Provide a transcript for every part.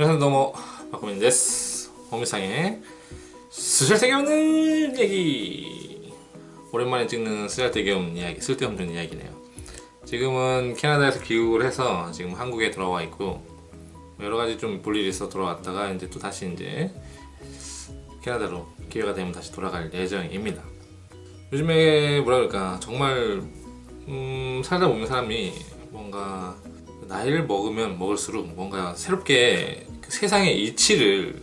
皆さんどうも、マコミンです。ホーム상의 쓰잘데기 없는 얘기. 오랜만에 찍는 쓰잘데기 없는 이야기, 쓸데없는 이야기네요. 지금은 캐나다에서 귀국을 해서 지금 한국에 들어와 있고 여러 가지 좀 볼 일이 있어 돌아왔다가 이제 또 다시 이제 캐나다로 기회가 되면 다시 돌아갈 예정입니다. 요즘에 뭐라 그럴까 정말 살다 보면 사람이 뭔가 나이를 먹으면 먹을수록 뭔가 새롭게 그 세상의 이치를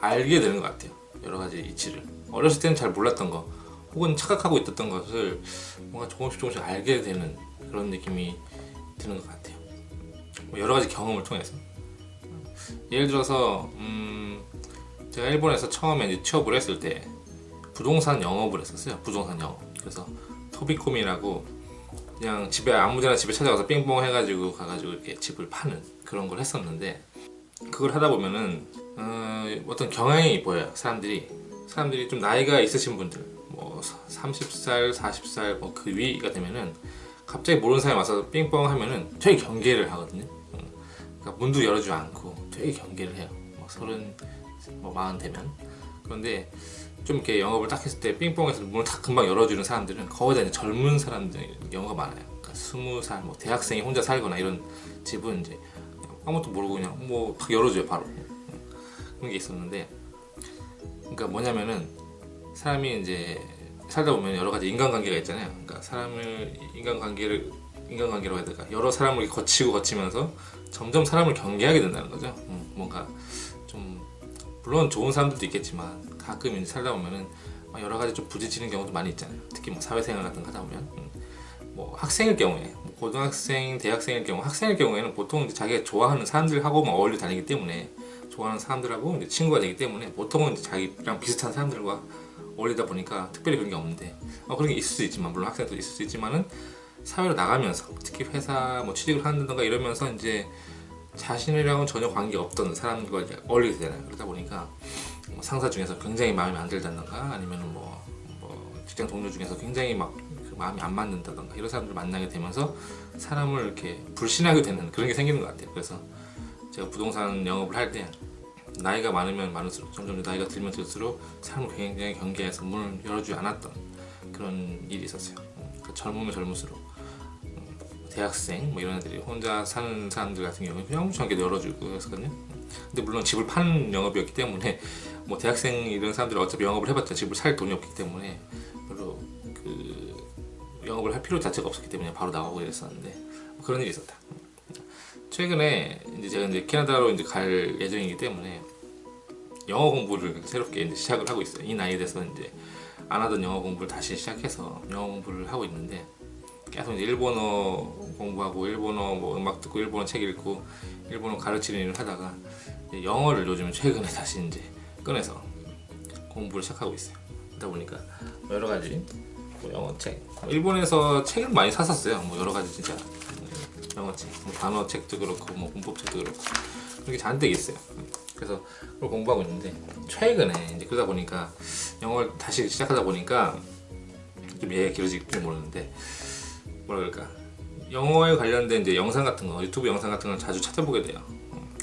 알게 되는 것 같아요. 여러 가지 이치를 어렸을 때는 잘 몰랐던 거 혹은 착각하고 있었던 것을 뭔가 조금씩 알게 되는 그런 느낌이 드는 것 같아요. 뭐 여러 가지 경험을 통해서 예를 들어서 제가 일본에서 처음에 이제 취업을 했을 때 부동산 영업을 했었어요. 부동산 영업. 그래서 토비콤이라고 그냥 집에 아무데나 집에 찾아가서 삥뽕 해가지고 가가지고 이렇게 집을 파는 그런 걸 했었는데 그걸 하다 보면은 어떤 경향이 보여요. 사람들이 좀 나이가 있으신 분들 뭐 30살, 40살 뭐 그 위가 되면은 갑자기 모르는 사람이 와서 삥뽕 하면은 되게 경계를 하거든요. 그러니까 문도 열어주지 않고 되게 경계를 해요. 뭐 30, 뭐 40 되면. 그런데 좀 이렇게 영업을 딱 했을 때 삥뽕에서 문을 딱 금방 열어주는 사람들은 거의 다 이제 젊은 사람들 경우가 많아요. 그러니까 20살, 뭐 대학생이 혼자 살거나 이런 집은 이제 아무것도 모르고 그냥 뭐 딱 열어줘요 바로. 그런 게 있었는데, 그러니까 뭐냐면은 사람이 이제 살다 보면 여러 가지 인간관계가 있잖아요. 그러니까 사람을 인간관계라고 해야 될까? 여러 사람을 거치면서 점점 사람을 경계하게 된다는 거죠. 뭔가 좀 물론 좋은 사람들도 있겠지만 가끔 이제 살다 보면은 여러 가지 좀 부딪히는 경우도 많이 있잖아요. 특히 뭐 사회생활 같은 거 하다 보면 뭐 학생일 경우에 뭐 고등학생, 대학생일 경우 학생일 경우에는 보통 이제 자기가 좋아하는 사람들하고만 어울려 다니기 때문에 좋아하는 사람들하고 이제 친구가 되기 때문에 보통은 이제 자기랑 비슷한 사람들과 어울리다 보니까 특별히 그런 게 없는데 그런 게 있을 수 있지만 물론 학생도 있을 수 있지만은 사회로 나가면서 특히 회사 뭐 취직을 한다던가 이러면서 이제 자신이랑은 전혀 관계 없던 사람들과 이제 어울리게 되잖아요. 그러다 보니까 뭐 상사 중에서 굉장히 마음에 안 들다던가 아니면 뭐 직장 동료 중에서 굉장히 막 그 마음이 안 맞는다던가 이런 사람들을 만나게 되면서 사람을 이렇게 불신하게 되는 그런 게 생기는 것 같아요. 그래서 제가 부동산 영업을 할 때 나이가 많으면 많을수록 점점 나이가 들면 들수록 사람을 굉장히 경계해서 문을 열어주지 않았던 그런 일이 있었어요. 그러니까 젊으면 젊을수록 대학생 뭐 이런 애들이 혼자 사는 사람들 같은 경우는 그냥 아무렇게 열어주고 그랬거든요. 근데 물론 집을 파는 영업이었기 때문에 뭐 대학생 이런 사람들이 어차피 영업을 해봤자 집을 살 돈이 없기 때문에 별로 그 영업을 할 필요 자체가 없었기 때문에 바로 나가고 이랬었는데 뭐 그런 일이 있었다. 최근에 이제 제가 이제 캐나다로 이제 갈 예정이기 때문에 영어 공부를 새롭게 이제 시작을 하고 있어요. 이 나이에 돼서 이제 안 하던 영어 공부를 다시 시작해서 영어 공부를 하고 있는데 계속 이제 일본어 공부하고 일본어 뭐 음악 듣고 일본어 책 읽고 일본어 가르치는 일을 하다가 영어를 요즘 최근에 다시 이제 꺼내서 공부를 시작하고 있어요. 그러다 보니까 여러 가지 뭐 영어 책, 일본에서 책을 많이 샀었어요. 뭐 여러 가지 진짜 영어 책, 뭐 단어 책도 그렇고 뭐 문법 책도 그렇고 그렇게 잔뜩 있어요. 그래서 그걸 공부하고 있는데 최근에 이제 그러다 보니까 영어를 다시 시작하다 보니까 좀 얘기가 길어질지 모르는데 뭐라 그럴까 영어에 관련된 이제 영상 같은 거 유튜브 영상 같은 걸 자주 찾아보게 돼요.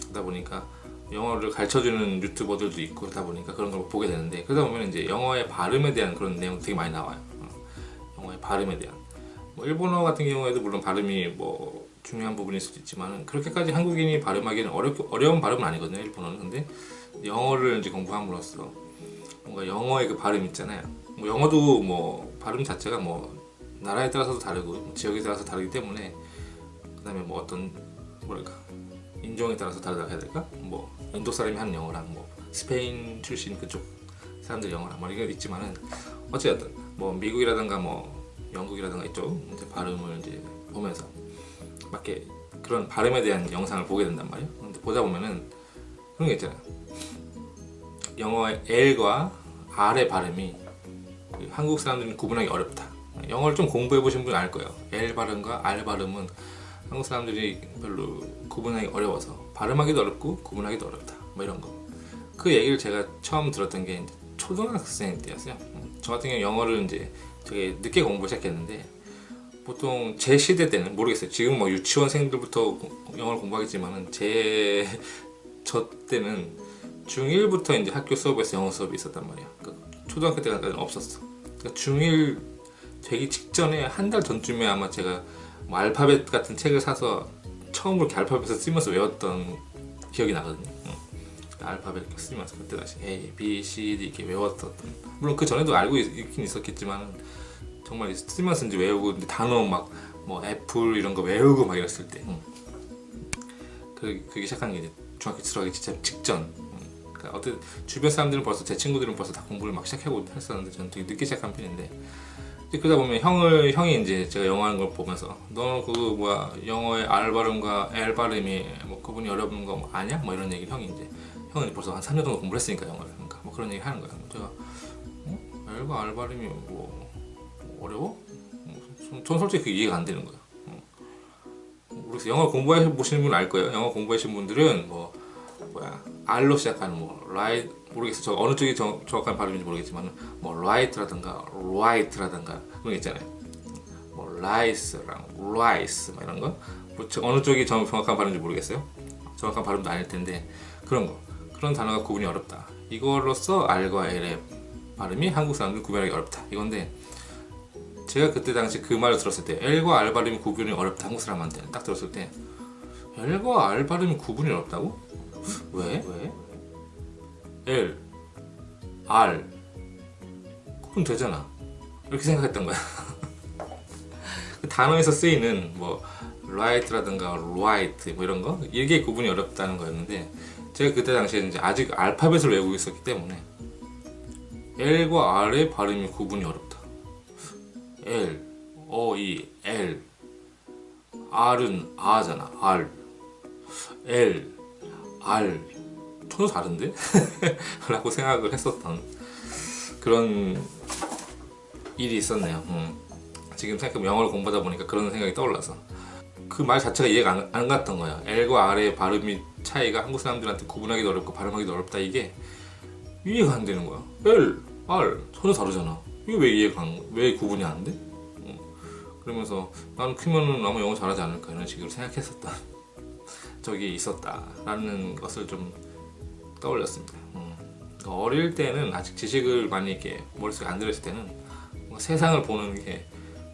그러다 보니까 영어를 가르쳐주는 유튜버들도 있고 그러다 보니까 그런 걸 보게 되는데 그러다 보면 이제 영어의 발음에 대한 그런 내용 되게 많이 나와요. 영어의 발음에 대한 뭐 일본어 같은 경우에도 물론 발음이 뭐 중요한 부분일 수도 있지만 그렇게까지 한국인이 발음하기는 어려운 발음은 아니거든요. 일본어는. 근데 영어를 이제 공부함으로써 뭔가 영어의 그 발음 있잖아요. 뭐 영어도 뭐 발음 자체가 뭐 나라에 따라서도 다르고 지역에 따라서 다르기 때문에 그다음에 뭐 어떤 뭐랄까 인종에 따라서 다르다고 해야 될까? 뭐 인도 사람이 하는 영어랑 뭐 스페인 출신 그쪽 사람들 영어랑 뭐 이게 있지만은 어쨌든 뭐 미국이라든가 뭐 영국이라든가 이쪽 이제 발음을 이제 보면서 막 이렇게 그런 발음에 대한 영상을 보게 된단 말이에요. 근데 보다 보면은 그런 게 있잖아요. 영어의 L과 R의 발음이 한국 사람들은 구분하기 어렵다. 영어를 좀 공부해 보신 분은 알 거예요. L 발음과 R 발음은 한국 사람들이 별로 구분하기 어려워서 발음하기도 어렵고 구분하기도 어렵다. 뭐 이런 거. 그 얘기를 제가 처음 들었던 게 이제 초등학생 때였어요. 저 같은 경우 영어를 이제 되게 늦게 공부 시작했는데 보통 제 시대 때는 모르겠어요. 지금 뭐 유치원생들부터 영어를 공부하겠지만은 제 저 때는 중1부터 이제 학교 수업에서 영어 수업이 있었단 말이야. 그러니까 초등학교 때까지는 없었어. 그러니까 중1 되기 직전에 한 달 전쯤에 아마 제가 뭐 알파벳 같은 책을 사서 처음으로 이렇게 알파벳을 쓰면서 외웠던 기억이 나거든요. 알파벳 이렇게 쓰면서 그때 다시 A, B, C, D 이렇게 외웠었던. 물론 그 전에도 알고 있긴 있었겠지만 정말 쓰면서 이제 외우고 이제 단어 막 뭐 애플 이런 거 외우고 막 이랬을 때. 그게 시작한 게 이제 중학교 들어가기 진짜 직전. 그러니까 어떤 주변 사람들은 벌써 제 친구들은 벌써 다 공부를 막 시작하고 했었는데 저는 되게 늦게 시작한 편인데. 그러다 보면 형이 이제 제가 영어 하는 걸 보면서 너 그 뭐야 영어의 R 발음과 L 발음이 뭐 그분이 어려운 거 뭐 아냐? 뭐 이런 얘기를 형은 벌써 한 3년 정도 공부를 했으니까 영어를. 그러니까 뭐 그런 얘기 하는 거야. 제가 L과 R 발음이 뭐 어려워? 전 솔직히 그게 이해가 안 되는 거야. 그래서 영어 공부해 보시는 분은 알 거예요. 영어 공부하신 분들은 뭐 뭐야 R로 시작하는 뭐 right 모르겠어. 저 어느 쪽이 정확한 발음인지 모르겠지만 뭐 right라든가 right라든가 그런 게 있잖아요. 뭐 rice랑 rice 뭐 이런 거. 뭐 어느 쪽이 정확한 발음인지 모르겠어요. 정확한 발음도 아닐 텐데 그런 단어가 구분이 어렵다. 이걸로써 R과 L의 발음이 한국 사람들 구별하기 어렵다. 이건데 제가 그때 당시 그 말을 들었을 때 L과 R 발음이 구분이 어렵다. 한국 사람한테 딱 들었을 때 L과 R 발음이 구분이 어렵다고? 왜? L, R 구분 되잖아. 이렇게 생각했던 거야. 그 단어에서 쓰이는 뭐 right라든가 right 뭐 이런 거 이게 구분이 어렵다는 거였는데 제가 그때 당시에 이제 아직 알파벳을 외우고 있었기 때문에 L과 R의 발음이 구분이 어렵다. L, O, E, L R은 R잖아. R, L, R 전혀 다른데? 라고 생각을 했었던 그런 일이 있었네요. 지금 생각해보면 영어를 공부하다 보니까 그런 생각이 떠올라서 그 말 자체가 이해가 안 갔던 거예요. L과 R의 발음이 차이가 한국 사람들한테 구분하기도 어렵고 발음하기도 어렵다. 이게 이해가 안 되는 거야. L, R 전혀 다르잖아. 이게 왜 구분이 안 돼? 그러면서 나는 크면은 아마 영어 잘하지 않을까 이런 식으로 생각했었던 적이 있었다라는 것을 좀 떠올렸습니다. 그러니까 어릴 때는 아직 지식을 많이 이렇게 머릿속에 안 들어있을 때는 세상을 보는 게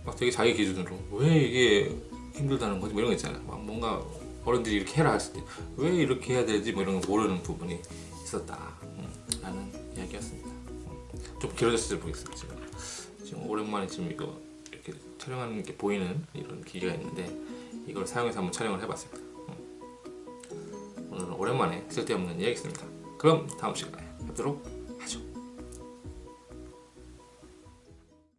막 되게 자기 기준으로 왜 이게 힘들다는 거지 뭐 이런 거 있잖아요. 막 뭔가 어른들이 이렇게 해라 했을 때 왜 이렇게 해야 되지 뭐 이런 거 모르는 부분이 있었다 라는 이야기였습니다. 좀 길어졌을지 모르겠어요. 지금 오랜만에 지금 이거 이렇게 촬영하는 게 보이는 이런 기계가 있는데 이걸 사용해서 한번 촬영을 해봤습니다. 오늘은 오랜만에 쓸데없는 이야기였습니다. 그럼 다음 시간에 뵙도록